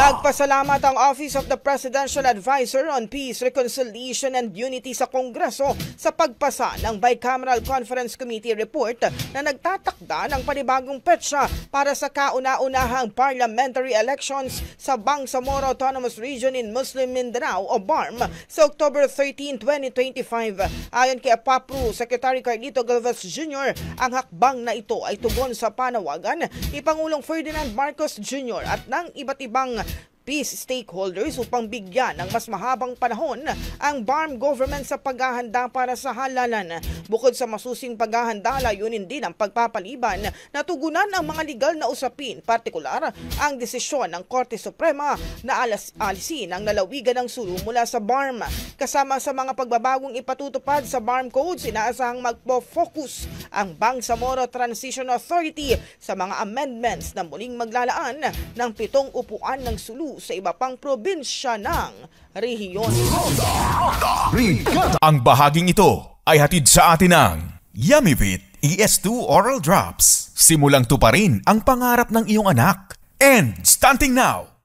Nagpasalamat ang Office of the Presidential Advisor on Peace, Reconciliation and Unity sa Kongreso sa pagpasa ng Bicameral Conference Committee report na nagtatakda ng panibagong petsa para sa kauna-unahang parliamentary elections sa Bangsamoro Autonomous Region in Muslim Mindanao o BARM sa October 13, 2025. Ayon kay APAPRU Secretary Carlito Galvez Jr., ang hakbang na ito ay tugon sa panawagan ni Pangulong Ferdinand Marcos Jr. at ng iba't ibang peace stakeholders upang bigyan ng mas mahabang panahon ang BARM government sa paghahanda para sa halalan. Bukod sa masusing paghahanda, layunin din ang pagpapaliban na tugunan ang mga legal na usapin, partikular ang desisyon ng Korte Suprema na alisin ang lalawigan ng Sulu mula sa BARM. Kasama sa mga pagbabagong ipatutupad sa BARM Codes, inaasahang magpo-focus ang Bangsamoro Transition Authority sa mga amendments na muling maglalaan ng 7 upuan ng Sulu sa iba pang probinsya ng rehiyon. Ang bahaging ito ay hatid sa atin ng Yummyvit ES2 Oral Drops. Simulang tuparin ang pangarap ng iyong anak. And stunting now!